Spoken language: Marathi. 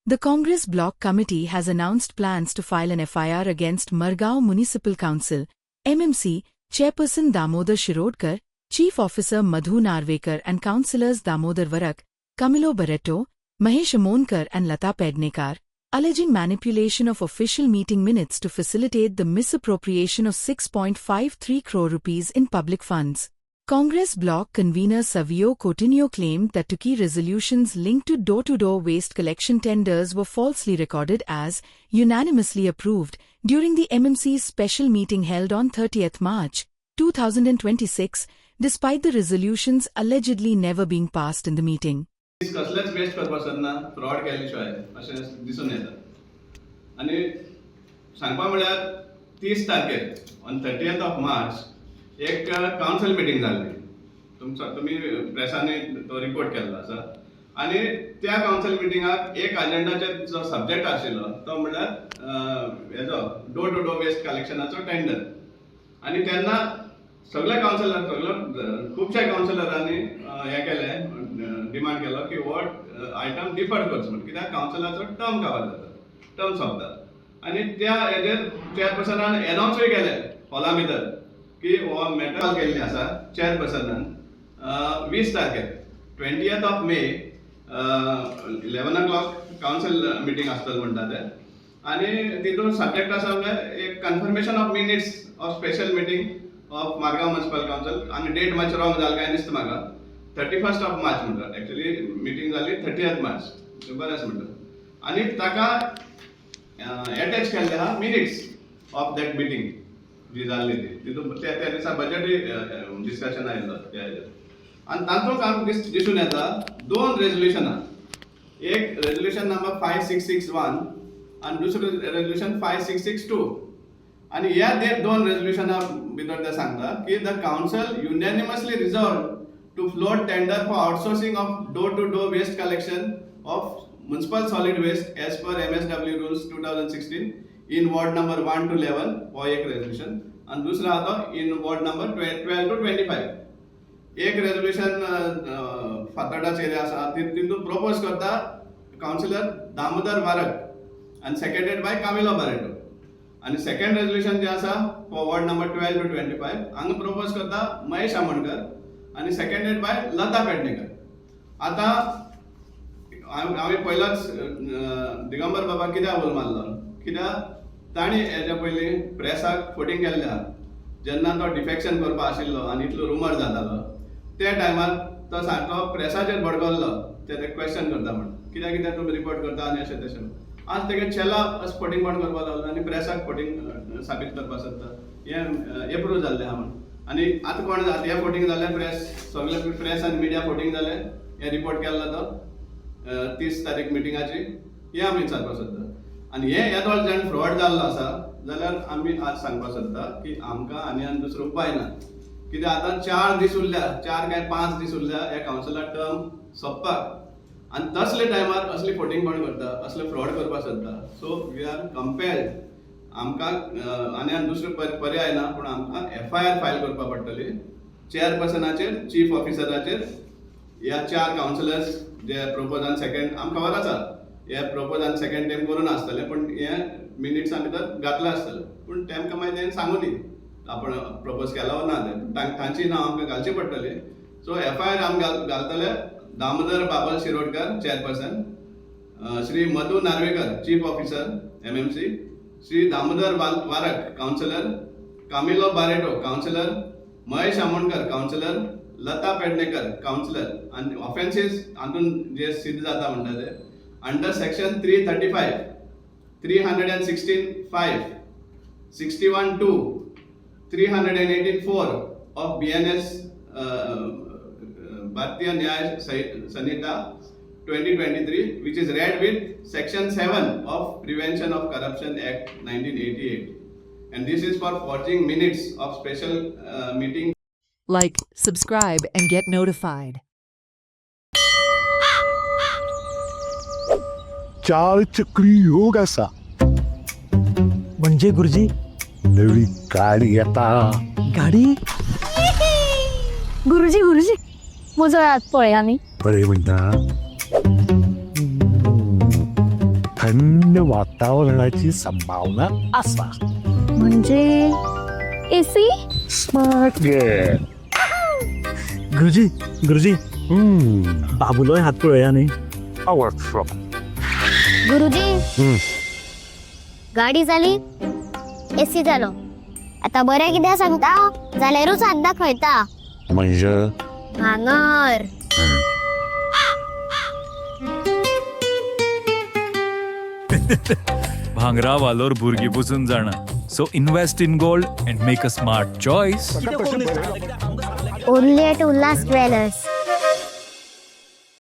The Congress Block Committee has announced plans to file an FIR against Margao Municipal Council, MMC, Chairperson Damodar Shirodkar, Chief Officer Madhu Narvekar and Councillors Damodar Varak, Camilo Barreto, Mahesh Amonkar and Lata Pednekar, alleging manipulation of official meeting minutes to facilitate the misappropriation of 6.53 crore rupees in public funds. Congress Bloc convener Savio Coutinho claimed that two key resolutions linked to door-to-door waste collection tenders were falsely recorded as unanimously approved during the MMC's special meeting held on 30th March 2026, despite the resolutions allegedly never being passed in the meeting. कसलेच वेस्ट करपासतना फ्रॉड केल्ले शिवाय अशें दिसून येता आनी सांगपा म्हळ्यार 30 तारखेर ऑन 30th ऑफ मार्च एक कावन्सिल मिटींग जाल्ली तुमी प्रेसांनी तो रिपोर्ट केल्लो आसा आनी त्या कावन्सिल मिटिंगाक एक अजेंडाचेर जो सब्जेक्ट आशिल्लो तो म्हळ्यार हेजो डोर टू डोर वेस्ट कलेक्शनाचो टेंडर आनी तेन्ना सगळे कावन्सिलर खुबशे कावन्सिलरांनी हें केलें डिमांड केलो की हो आयटम डिफर्ड करचो म्हणून कित्याक कावन्सिलाचो टर्म कवर जाता टर्म सोंपता आनी त्या हेजेर चेअरपर्सनान एनाउन्सूय केलें हॉला भितर की हो मॅटर केल्ली आसा चेअरपर्सनान 20 तारखेर 20th of May 11 o'clock council meeting आसतलें म्हणटा ते आनी तितून सब्जेक्ट आसा म्हळ्यार एक confirmation of minutes of special meeting of Margao municipal council आनी डेट मातशें रॉंग जालें काय दिसता म्हाका 31st ऑफ मार्च म्हणटा एक्चुअली मिटींग जाली 30th मार्च बरें आसा म्हणटा आनी ताका एटॅच केल्ले आहा मिनिट्स ऑफ दॅट मिटींग जी जाल्ली ती तितून त्या दिसा बजेटूय डिस्कशन आयिल्लो त्या हेजेर आनी तातूंत आमकां दिसून येता दोन रेजोल्युशनां एक रेजोल्युशन नंबर 5661 आनी दुसरें रेजोल्युशन 5662 आनी ह्या दोन रेजोल्युशनां भितर ते सांगता की the council unanimously resolved to float tender for outsourcing of door to door waste collection of municipal solid waste as per MSW rules 2016 in ward number 1 to 11 हो एक रेजोल्युशन आनी दुसरो आहा तो इन वॉर्ड नंबर 12 to 25 एक रेजोल्युशन फातर्डा एरिया आसा तितून प्रपोज करता काउन्सिलर दामोदर वारक आनी सेकेंडेड बाय कामिलो बारेटो आनी सेकंड रेजोल्युशन जे आसा फॉर वॉर्ड नंबर 12 to 25 हांगा प्रपोज करता महेश आमोणकर आनी सेकेंडेड बाय लता पेडणेकर आतां हांवें पयलाच दिगंबर बाबा कित्याक उलो मारलो कित्याक ताणी हेच्या पयलीं प्रेसाक फोटींग केल्लें आहा जेन्ना तो डिफेक्शन करपा आशिल्लो आनी इतलो रुमर जातालो त्या टायमार तो सारको प्रेसाचेर भडकल्लो ते क्वेश्चन करता म्हण कित्याक कित्याक तुमी रिपोर्ट करता आनी अशें तशें आज तेगे चेला फोटींग बंद करपा लागलो आनी प्रेसाक फोटींग साबीत करपा सोदता हें एप्रूव जाल्लें आहा म्हण आनी आतां कोण हे फोटींग जालें प्रेस सगळे प्रेस आनी मिडिया फोटींग जालें हे रिपोर्ट केल्लो तो 30 तारीख मिटिंगाची हे आमी विचारपा सोदता आनी हे येदोळ जेन्ना फ्रॉड जाल्लो आसा जाल्यार आमी आज सांगपा सोदता की आमकां आनी दुसरो उपाय ना कित्याक आतां 4 दीस उरल्या 4 काय 5 दीस उरल्या ह्या कावन्सिला टर्म सोंपपाक आनी तसले टायमार असली फोटींग कोण करता असले फ्रॉड करपा सोदता सो वी आर कंपेल्ड आमकां आनी दुसरो पर्याय ना पूण आमकां FIR फायल करपा पडटली चेअरपर्सनाचेर चीफ ऑफिसराचेर ह्या 4 कावन्सिलर्स जे प्रपोज आनी सेकंड आमकां खबर आसा हे प्रपोज आनी सेकंड टायम करून आसतले पूण हे मिनिट्सां भितर घातलें आसतलें पूण तेमकां मागीर तेणें सांगूं दी आपण प्रपोज केला वा ना तांची नांव आमकां घालची पडटली सो FIR आमी घालतले Damodar Baba Shirodkar chairperson Shri Madhu Narvekar chief officer MMC Shri Damodar Varak councillor Camilo Barreto councillor Mahesh Amonkar councillor Lata Pednekar councillor आनी ऑफेन्सीस हातून जे सिद्ध जाता म्हणटा ते under section 335 316(5) 61(2) 318(4) of BNS Bharatiya Nyaya Sanhita 2023 which is read with section 7 of Prevention of Corruption Act 1988 and this is for forging minutes of special meeting. Like, subscribe and get notified. चार चक्री योग असा म्हणजे गुरुजी नवी गाडी येता गाडी गुरुजी गुरुजी म्हजो हात पळया न्ही बरें म्हणटा थंड वातावरणाची संभावना असा. म्हणजे एसी. Smart game. गुरुजी गुरुजी बाबूलोय हात पळया न्ही. पॉवरफुल. गुरुजी गाडी जाली, एसी जालो. आता बरें कितें सांगता जाल्यारूच हात दाखयता. म्हणजे भांगर. भांगरा वालोर भुरगीं बुजून जाणा. So invest in gold and make a smart choice. Only at Ulhas jewellers.